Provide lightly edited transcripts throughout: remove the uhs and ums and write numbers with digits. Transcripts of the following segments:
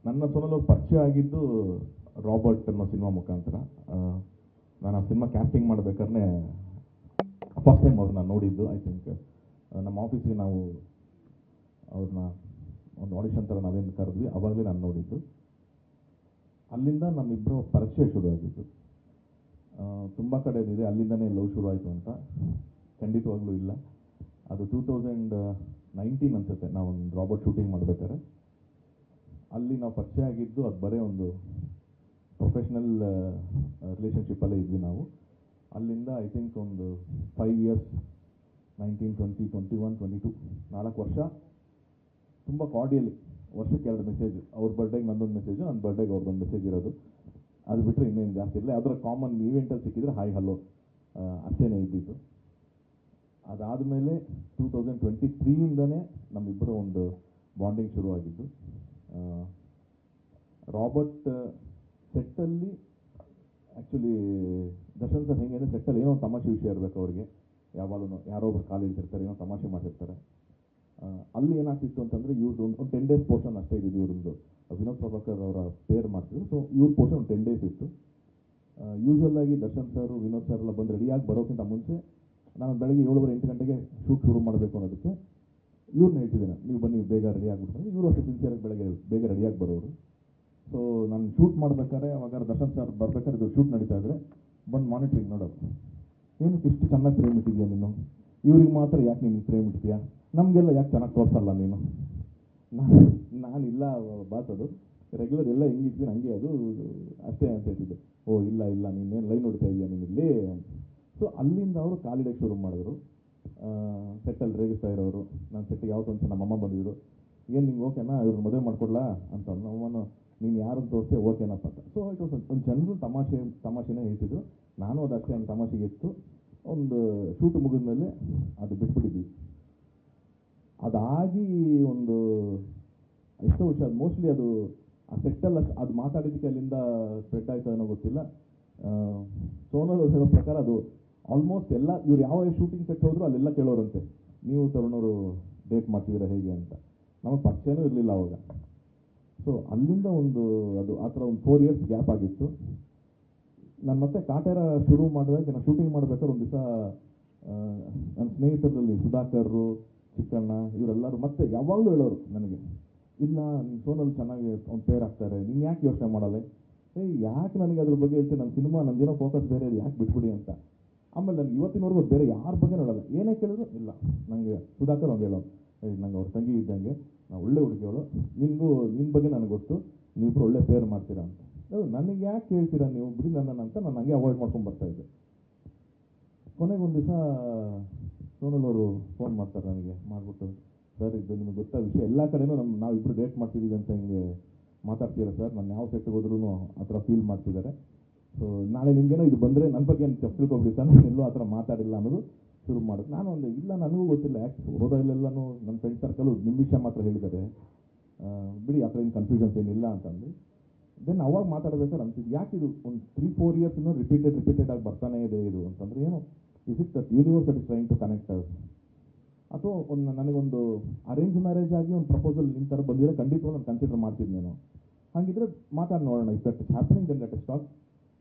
ನನ್ನ ಸೋನಲ್ ಪರಿಚಯ ಆಗಿದ್ದು ರಾಬರ್ಟ್ ಅನ್ನೋ ಸಿನಿಮಾ ಮುಖಾಂತರ. ನಾನು ಆ ಸಿನಿಮಾ ಕ್ಯಾಸ್ಟಿಂಗ್ ಮಾಡಬೇಕಾದ್ರೆ ಫಸ್ಟ್ ಟೈಮ್ ಅವ್ರನ್ನ ನೋಡಿದ್ದು. ಐ ಥಿಂಕ್ ನಮ್ಮ ಆಫೀಸಿಗೆ ನಾವು ಅವ್ರನ್ನ ಒಂದು ಆಡಿಷನ್ ಥರ ನಾವೇನು ಕರೆದ್ವಿ, ಅವಾಗಲೇ ನಾನು ನೋಡಿದ್ದು. ಅಲ್ಲಿಂದ ನಮ್ಮಿಬ್ಬರು ಪರಿಚಯ ಶುರುವಾಗಿದ್ದು. ತುಂಬ ಕಡೆ ಇದೆ ಅಲ್ಲಿಂದನೇ ಲವ್ ಶುರು ಆಯಿತು ಅಂತ ಖಂಡಿತವಾಗ್ಲೂ ಇಲ್ಲ. ಅದು 2019 ಅನ್ಸುತ್ತೆ, ನಾವೊಂದು ರಾಬರ್ಟ್ ಶೂಟಿಂಗ್ ಮಾಡಬೇಕಾದ್ರೆ ಅಲ್ಲಿ ನಾವು ಪರಿಚಯ ಆಗಿದ್ದು. ಅದು ಬರೀ ಒಂದು ಪ್ರೊಫೆಷ್ನಲ್ ರಿಲೇಷನ್ಶಿಪ್ಪಲ್ಲೇ ಇದ್ವಿ ನಾವು. ಅಲ್ಲಿಂದ ಐ ಥಿಂಕ್ ಒಂದು 5 years, 19, 20, 21, 22, 4 ವರ್ಷ ತುಂಬ ಕಾರ್ಡಿಯಲಿ, ವರ್ಷಕ್ಕೆ 2 ಮೆಸೇಜ್. ಅವ್ರ ಬರ್ಡೇಗೆ ನಂದೊಂದು ಮೆಸೇಜು, ನನ್ನ ಬರ್ಡೇಗೆ ಅವ್ರದ್ದೊಂದು ಮೆಸೇಜ್ ಇರೋದು. ಅದು ಬಿಟ್ಟರೆ ಇನ್ನೇನು ಜಾಸ್ತಿ ಇರಲಿಲ್ಲ. ಅದರ ಕಾಮನ್ ಈವೆಂಟಲ್ಲಿ ಸಿಕ್ಕಿದ್ರೆ ಹಾಯ್ ಹಲೋ ಅಷ್ಟೇ ಇದ್ದಿದ್ದು. ಅದಾದಮೇಲೆ 2023ಇಂದನೇ ನಮ್ಮಿಬ್ಬರು ಒಂದು ಬಾಂಡಿಂಗ್ ಶುರುವಾಗಿದ್ದು. ರಾಬರ್ಟ್ ಸೆಟ್ಟಲ್ಲಿ ಆ್ಯಕ್ಚುಲಿ ದರ್ಶನ್ ಸರ್ ಹೆಂಗೆ ಅಂದರೆ, ಸೆಟ್ಟಲ್ಲಿ ಏನೋ ಒಂದು ತಮಾಷೆ ವಿಷಯ ಇರಬೇಕು ಅವ್ರಿಗೆ. ಯಾವಾಗಲೂ ಯಾರೋ ಒಬ್ರು ಕಾಲು ಇಡ್ತಿರ್ತಾರೆ, ಏನೋ ತಮಾಷೆ ಮಾಡಿರ್ತಾರೆ. ಅಲ್ಲಿ ಏನಾಗ್ತಿತ್ತು ಅಂತಂದರೆ, ಇವ್ರದ್ದು ಒಂದು 10 days ಪೋರ್ಷನ್ ಅಷ್ಟೇ ಇದ್ದಿದ್ದು. ಇವ್ರದ್ದು ವಿನೋದ್ ಪ್ರಭಾಕರ್ ಅವರ ಪೇರ್ ಮಾಡ್ತಿದ್ರು. ಸೊ ಇವ್ರ ಪೋರ್ಷನ್ ಒಂದು 10 days ಇತ್ತು. ಯೂಶ್ವಲ್ ಆಗಿ ದರ್ಶನ್ ಸರ್, ವಿನೋದ್ ಸರ್ ಎಲ್ಲ ಬಂದು ರೆಡಿಯಾಗಿ ಬರೋಕ್ಕಿಂತ ಮುಂಚೆ ನಾನು ಬೆಳಗ್ಗೆ 7-8 ಗಂಟೆಗೆ ಶೂಟ್ ಶುರು ಮಾಡಬೇಕು ಅನ್ನೋದಕ್ಕೆ ಇವ್ರನ್ನ ಹೇಳ್ತಿದ್ದೇನೆ, ನೀವು ಬನ್ನಿ ಬೇಗ ರೆಡಿ ಆಗಿಬಿಡ್ತಾರೆ. ಇವರು ಅಷ್ಟು ಸಿನ್ಸಿಯರಾಗಿ ಬೆಳಗ್ಗೆ ಬೇಗ ರೆಡಿಯಾಗಿ ಬರೋರು. ಸೊ ನಾನು ಶೂಟ್ ಮಾಡ್ಬೇಕಾದ್ರೆ ಅವಾಗ ದರ್ಶನ್ ಸರ್ ಬರ್ಬೇಕಾದ್ರೆ ಇದು ಶೂಟ್ ನಡೀತಾ ಇದ್ರೆ ಬಂದು ಮಾನಿಟ್ರಿಂಗ್ ನೋಡೋರು. ಏನಕ್ಕೆ ಇಷ್ಟು ಚೆನ್ನಾಗಿ ಫ್ರೇಮ್ ಇಟ್ಟಿದ್ಯಾ ನೀನು, ಇವ್ರಿಗೆ ಮಾತ್ರ ಯಾಕೆ ನೀನು ಫ್ರೇಮ್ ಇಡ್ತೀಯಾ, ನಮಗೆಲ್ಲ ಯಾಕೆ ಚೆನ್ನಾಗಿ ತೋರಿಸಲ್ಲ ನೀನು. ನಾನಿಲ್ಲ ಬಾಸ್, ಅದು ರೆಗ್ಯುಲರ್ ಎಲ್ಲ ಹೆಂಗಿದ್ದೀನಿ ಹಂಗೆ ಅದು ಅಷ್ಟೇ ಅಂತ ಹೇಳ್ತಿದ್ದೆ. ಓ ಇಲ್ಲ ಇಲ್ಲ, ನೀನೇನು ಲೈನ್ ನೋಡ್ತಾ ಇದೆಯಾ ನೀನು ಇಲ್ಲಿ. ಸೊ ಅಲ್ಲಿಂದ ಅವರು ಕಾಲಿಡಕ್ಕೆ ಶುರು ಮಾಡಿದ್ರು. ಸೆಟ್ಟಲ್ಲಿ ರೇಗಿಸ್ತಾ ಇರೋರು. ನಾನು ಸೆಟ್ಟಿಗೆ ಯಾವತ್ತೂ ಒಂದ್ಸಲ ನಮ್ಮಮ್ಮ ಬಂದಿದ್ರು, ಏನು ನಿಂಗೆ ಓಕೆನಾ ಇವ್ರನ್ನ ಮದುವೆ ಮಾಡ್ಕೊಡ್ಲಾ ಅಂತ. ನಮ್ಮಮ್ಮನ ನೀನು ಯಾರನ್ನು ತೋರಿಸಿ ಓಕೆನಪ್ಪ ಅಂತ. ಸೊ ಇಟ್ ವಾಸ್ ಒಂದು ಜನರು ತಮಾಷೆನೇ ಹೇಳ್ತಿದ್ರು. ನಾನು ಅದು ಅಷ್ಟೇ ಒಂದು ತಮಾಷೆಗೆ ಇತ್ತು. ಒಂದು ಶೂಟ್ ಮುಗಿದ ಮೇಲೆ ಅದು ಬಿಟ್ಬಿಟ್ಟಿದ್ವಿ. ಅದಾಗಿ ಒಂದು ಎಷ್ಟೋ ವರ್ಷ, ಅದು ಮೋಸ್ಟ್ಲಿ ಅದು ಆ ಸೆಟ್ಟಲ್ಲಿ ಅದು ಮಾತಾಡಿದ್ದಕ್ಕೆ ಅಲ್ಲಿಂದ ಸ್ಪ್ರೆಡ್ ಆಯ್ತು ಏನೋ ಗೊತ್ತಿಲ್ಲ. ಸೋನಲ್ ಅವ್ರು ಹೇಳೋ ಪ್ರಕಾರ ಅದು ಆಲ್ಮೋಸ್ಟ್ ಎಲ್ಲ ಇವ್ರು ಯಾವ ಶೂಟಿಂಗ್ ಸೆಟ್ ಹೋದ್ರು ಅಲ್ಲೆಲ್ಲ ಕೇಳೋರಂತೆ, ನೀವು ತರುಣವರು ಡೇಟ್ ಮಾಡ್ತಿದ್ದೀರಾ ಹೇಗೆ ಅಂತ. ನಮಗೆ ಪರಿಚಯನೂ ಇರಲಿಲ್ಲ ಅವಾಗ. ಸೊ ಅಲ್ಲಿಂದ ಒಂದು ಅದು ಆ ಥರ ಒಂದು 4 years ಗ್ಯಾಪ್ ಆಗಿತ್ತು. ನಾನು ಮತ್ತೆ ಕಾಟೇರ ಶುರು ಮಾಡಿದಾಗ ನಾನು ಶೂಟಿಂಗ್ ಮಾಡ್ಬೇಕಾದ್ರೆ ಒಂದು ದಿವಸ ನನ್ನ ಸ್ನೇಹಿತರಲ್ಲಿ ಸುಧಾಕರ್ರು, ಚಿಕ್ಕಣ್ಣ ಇವರೆಲ್ಲರೂ ಮತ್ತೆ ಯಾವಾಗಲೂ ಹೇಳೋರು ನನಗೆ, ಇಲ್ಲ ನಿಮ್ಮ ಸೋನಲ್ಲಿ ಚೆನ್ನಾಗಿ ಒಂದು ಪೇರ್ ಆಗ್ತಾರೆ, ನೀನು ಯಾಕೆ ಯೋಚನೆ ಮಾಡಲ್ಲ. ಯಾಕೆ ನನಗೆ ಅದ್ರ ಬಗ್ಗೆ ಹೇಳ್ತೀನಿ, ನನ್ನ ಸಿನಿಮಾ ನಂದೇನೋ ಫೋಕಸ್ ಬೇರೆ ಇದೆ, ಯಾಕೆ ಬಿಟ್ಬಿಡಿ ಅಂತ. ಆಮೇಲೆ ನನಗೆ ಇವತ್ತಿನವರೆಗೂ ಬೇರೆ ಯಾರ ಬಗ್ಗೆ ನೋಡಲ್ಲ. ಏನೇ ಕೇಳಿದ್ರು ಇಲ್ಲ, ನನಗೆ ಸುಧಾಕರ್ ಅವ್ರು ಹೇಳೋದು, ನಂಗೆ ಅವ್ರ ತಂಗಿ ಇದ್ದಂಗೆ, ನಾವು ಒಳ್ಳೆ ಹುಡುಗಿಯವಳು, ನಿನ್ನ ಬಗ್ಗೆ ನನಗೆ ಗೊತ್ತು, ನೀವಿಬ್ಬರು ಒಳ್ಳೆ ಪೇರ್ ಮಾಡ್ತೀರಾ ಅಂತ. ನನಗೆ ಯಾಕೆ ಹೇಳ್ತೀರಾ ನೀವು, ಬಿಡಿ ನನ್ನ ಅಂತ ನಾನು ಹಂಗೆ ಅವಾಯ್ಡ್ ಮಾಡ್ಕೊಂಡು ಬರ್ತಾಯಿದ್ದೆ. ಕೊನೆಗೆ ಒಂದು ದಿವಸ ಸೋನಲ್ ಅವರು ಫೋನ್ ಮಾಡ್ತಾರೆ ನನಗೆ, ಮಾಡಿಬಿಟ್ಟು, ಸರ್ ಇದು ನಿಮಗೆ ಗೊತ್ತಾ ವಿಷಯ, ಎಲ್ಲ ಕಡೆನೂ ನಾವಿಬ್ಬರು ಡೇಟ್ ಮಾಡ್ತಿದ್ದೀವಿ ಅಂತ ಹಿಂಗೆ ಮಾತಾಡ್ತೀರಾ ಸರ್, ನಾನು ಯಾವ ಸೆಟ್ಟಿಗೆ ಹೋದ್ರೂ ಆ ಥರ ಫೀಲ್ ಮಾಡ್ತಿದ್ದಾರೆ. ಸೊ ನಾಳೆ ನಿಮಗೇನೋ ಇದು ಬಂದರೆ ನನ್ನ ಬಗ್ಗೆ ಏನು ತಿಳ್ಕೊಬಿಡಿ ಸರ್, ನಾನು ಎಲ್ಲೂ ಆ ಥರ ಮಾತಾಡಿಲ್ಲ ಅನ್ನೋದು ಶುರು ಮಾಡೋದು. ನಾನು ಒಂದು ಇಲ್ಲ ನನಗೂ ಗೊತ್ತಿಲ್ಲ, ಯಾಕೆ ಹೋದಾಗಲೆಲ್ಲನೂ ನನ್ನ ಫ್ರೆಂಡ್ ಸರ್ಕಲು ನಿಮ್ಮ ವಿಷಯ ಮಾತ್ರ ಹೇಳಿದ್ದಾರೆ, ಬಿಡಿ ಆ ಥರ ಏನು ಕನ್ಫ್ಯೂಷನ್ಸ್ ಏನಿಲ್ಲ ಅಂತಂದು. ದೆನ್ ಅವಾಗ ಮಾತಾಡಬೇಕಾದ್ರೆ ಅಂತಿದ್ದು, ಯಾಕೆ ಇದು ಒಂದು 3-4 years ರಿಪೀಟೆಡ್ ಆಗಿ ಬರ್ತಾನೆ ಇದೆ ಇದು ಅಂತಂದರೆ ಏನು, is it that universe that is trying to connect us, ಅಥವಾ ಒಂದು ನನಗೊಂದು ಅರೇಂಜ್ ಮ್ಯಾರೇಜ್ ಆಗಿ ಒಂದು ಪ್ರಪೋಸಲ್ ನಿಮ್ಮ ಥರ ಬಂದಿರೋ ಖಂಡಿತವಾಗಿ ನಾನು ಕನ್ಸಿಡರ್ ಮಾಡ್ತಿದ್ನೇನು, ಹಾಗಿದ್ರೆ ಮಾತಾಡಿ ನೋಡೋಣ, if that is happening then let us talk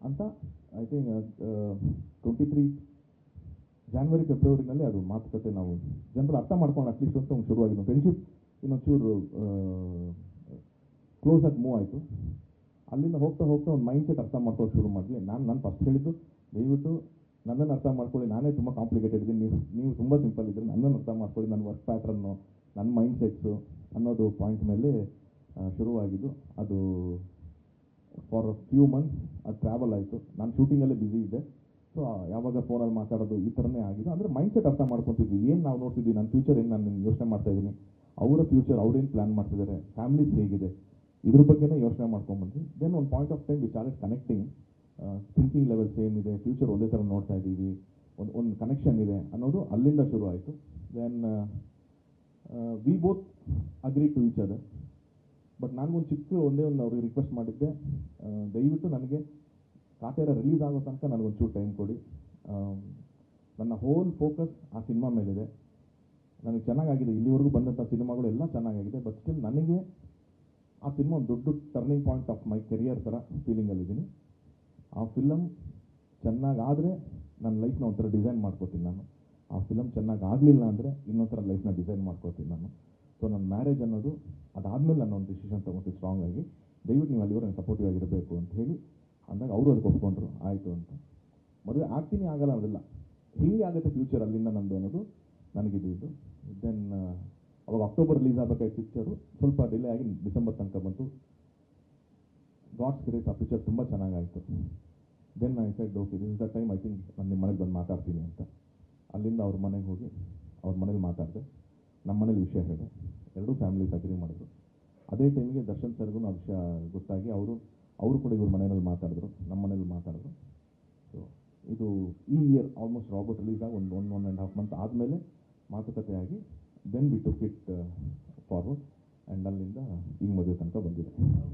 ಅಂತ. ಐ ಥಿಂಕ್ 23 January, February ಅದು ಮಾತುಕತೆ ನಾವು ಜನರು ಅರ್ಥ ಮಾಡ್ಕೊಂಡು ಅಟ್ಲೀಸ್ಟ್ ಅಂತ ಒಂದು ಶುರುವಾಗಿದ್ದು. ಫ್ರೆಂಡ್ಶಿಪ್ ಇನ್ನೊಂಚೂರು ಕ್ಲೋಸ್ ಆಗಿ ಮೂವ್ ಆಯಿತು. ಅಲ್ಲಿಂದ ಹೋಗ್ತಾ ಒಂದು ಮೈಂಡ್ ಸೆಟ್ ಅರ್ಥ ಮಾಡ್ಕೊಳ್ಳೋಕೆ ಶುರು ಮಾಡಿದ್ವಿ. ನಾನು ಫಸ್ಟ್ ಹೇಳಿದ್ದು, ದಯವಿಟ್ಟು ನನ್ನನ್ನು ಅರ್ಥ ಮಾಡ್ಕೊಳ್ಳಿ, ನಾನೇ ತುಂಬ ಕಾಂಪ್ಲಿಕೇಟೆಡ್ ಇದ್ದೀನಿ, ನೀವು ತುಂಬ ಸಿಂಪಲ್ ಇದ್ದರೆ ನನ್ನನ್ನು ಅರ್ಥ ಮಾಡ್ಕೊಳ್ಳಿ, ನನ್ನ ವರ್ಕ್ ಪ್ಯಾಟ್ರನ್ನು, ನನ್ನ ಮೈಂಡ್ ಸೆಟ್ಸು ಅನ್ನೋದು ಪಾಯಿಂಟ್ ಮೇಲೆ ಶುರುವಾಗಿದ್ದು. ಅದು ಫಾರ್ ಫ್ಯೂ ಮಂತ್ಸ್ ಅದು ಟ್ರಾವೆಲ್ ಆಯಿತು. ನಾನು ಶೂಟಿಂಗಲ್ಲೇ ಬ್ಯುಸಿ ಇದ್ದೆ. ಸೊ ಯಾವಾಗ ಫೋನಲ್ಲಿ ಮಾತಾಡೋದು ಈ ಥರನೇ ಆಗಿದೆ. ಅಂದರೆ ಮೈಂಡ್ ಸೆಟ್ ಅರ್ಥ ಮಾಡ್ಕೊತಿದ್ವಿ, ಏನು ನಾವು ನೋಡ್ತಿದ್ವಿ, ನನ್ನ ಫ್ಯೂಚರ್ ಏನು ನಾನು ಯೋಚನೆ ಮಾಡ್ತಾಯಿದ್ದೀನಿ, ಅವರ ಫ್ಯೂಚರ್ ಅವ್ರೇನು ಪ್ಲ್ಯಾನ್ ಮಾಡ್ತಿದ್ದಾರೆ, ಫ್ಯಾಮಿಲೀಸ್ ಹೇಗಿದೆ, ಇದ್ರ ಬಗ್ಗೆನೇ ಯೋಚನೆ ಮಾಡ್ಕೊಂಡ್ಬಂದ್ವಿ. ದೆನ್ ಒಂದು point of time we started connecting, thinking level same ಇದೆ, ಫ್ಯೂಚರ್ ಒಂದೇ ಥರ ನೋಡ್ತಾ ಇದ್ದೀವಿ, ಒಂದು ಕನೆಕ್ಷನ್ ಇದೆ ಅನ್ನೋದು ಅಲ್ಲಿಂದ ಶುರು ಆಯಿತು. Then we both agree to each other. But ನನಗೊಂದು ಒಂದೇ ಒಂದು ಅವ್ರಿಗೆ ರಿಕ್ವೆಸ್ಟ್ ಮಾಡಿದ್ದೆ, ದಯವಿಟ್ಟು ನನಗೆ ಕಾಟೇರ ರಿಲೀಸ್ ಆಗೋ ತನಕ ನನಗೊಂಚೂರು ಟೈಮ್ ಕೊಡಿ. ನನ್ನ ಹೋಲ್ ಫೋಕಸ್ ಆ ಸಿನಿಮಾ ಮೇಲಿದೆ. ನನಗೆ ಚೆನ್ನಾಗಾಗಿದೆ, ಇಲ್ಲಿವರೆಗೂ ಬಂದಂಥ ಸಿನಿಮಾಗಳು ಎಲ್ಲ ಚೆನ್ನಾಗಾಗಿದೆ. ಬಟ್ ಸ್ಟಿಲ್ ನನಗೆ ಆ ಸಿನಿಮಾ ಒಂದು ದೊಡ್ಡ turning point of my career ಥರ ಫೀಲಿಂಗಲ್ಲಿದ್ದೀನಿ. ಆ ಫಿಲಮ್ ಚೆನ್ನಾಗಾದರೆ ನನ್ನ ಲೈಫ್ನ ಒಂಥರ ಡಿಸೈನ್ ಮಾಡ್ಕೋತೀನಿ ನಾನು. ಆ ಫಿಲಮ್ ಚೆನ್ನಾಗಿ ಆಗಲಿಲ್ಲ ಅಂದರೆ ಇನ್ನೊಂಥರ ಲೈಫ್ನ ಡಿಸೈನ್ ಮಾಡ್ಕೋತೀನಿ ನಾನು. ಸೊ ನನ್ನ ಮ್ಯಾರೇಜ್ ಅನ್ನೋದು ಅದಾದಮೇಲೆ ನಾನು ಒಂದು ಡಿಸಿಷನ್ ತೊಗೊತೀನಿ ಸ್ಟ್ರಾಂಗ್ ಆಗಿ, ದಯವಿಟ್ಟು ನೀವು ಅಲ್ಲಿವರೆಗೆ ಸಪೋರ್ಟಿವ್ ಆಗಿರಬೇಕು ಅಂತ ಹೇಳಿ ಅಂದಾಗ ಅವರು ಅದಕ್ಕೆ ಒಪ್ಕೊಂಡ್ರು, ಆಯಿತು ಅಂತ. ಮದುವೆ ಆಗ್ತೀನಿ ಆಗಲ್ಲ ಅನ್ನೋದಿಲ್ಲ, ಹೀಗೆ ಆಗುತ್ತೆ ಫ್ಯೂಚರ್ ಅಲ್ಲಿಂದ ನಂದು ಅನ್ನೋದು ನನಗಿದ್ದು. ದೆನ್ ಅವಾಗ ಅಕ್ಟೋಬರ್ ರಿಲೀಸ್ ಆಗಬೇಕಾಯ್ತು ಪಿಕ್ಚರು, ಸ್ವಲ್ಪ ಡಿಲೇ ಆಗಿ ಡಿಸೆಂಬರ್ ತನಕ ಬಂತು. ಗಾಡ್ಸ್ ಗ್ರೇಸ್ ಆ ಪಿಕ್ಚರ್ ತುಂಬ ಚೆನ್ನಾಗಾಯಿತು. Then I said okay this is the time, I think ನಾನು ನಿಮ್ಮ ಮನೆಗೆ ಬಂದು ಮಾತಾಡ್ತೀನಿ ಅಂತ. ಅಲ್ಲಿಂದ ಅವ್ರ ಮನೆಗೆ ಹೋಗಿ ಅವ್ರ ಮನೇಲಿ ಮಾತಾಡಿದೆ, ನಮ್ಮ ಮನೇಲಿ ವಿಷಯ ಹೇಳಿದೆ, ಎರಡೂ ಫ್ಯಾಮಿಲೀಸ್ ಅಗ್ರಿ ಮಾಡಿದ್ರು. ಅದೇ ಟೈಮಿಗೆ ದರ್ಶನ್ ಸರ್ಗೂ ಆ ವಿಷಯ ಗೊತ್ತಾಗಿ ಅವರು ಕೂಡ ಇವ್ರ ಮನೆಯಲ್ಲಿ ಮಾತಾಡಿದ್ರು, ನಮ್ಮ ಮನೇಲಿ ಮಾತಾಡಿದ್ರು. ಸೊ ಇದು ಈ ಇಯರ್ ಆಲ್ಮೋಸ್ಟ್ ರಾಬರ್ಟ್ ರಿಲೀಸ್ ಆಗಿ ಒಂದು 1.5 ಮಂತ್ ಆದಮೇಲೆ ಮಾತುಕತೆಯಾಗಿ then we took it forward and ಅಲ್ಲಿಂದ ಈಗ ಮದುವೆ ತನಕ ಬಂದಿದೆ.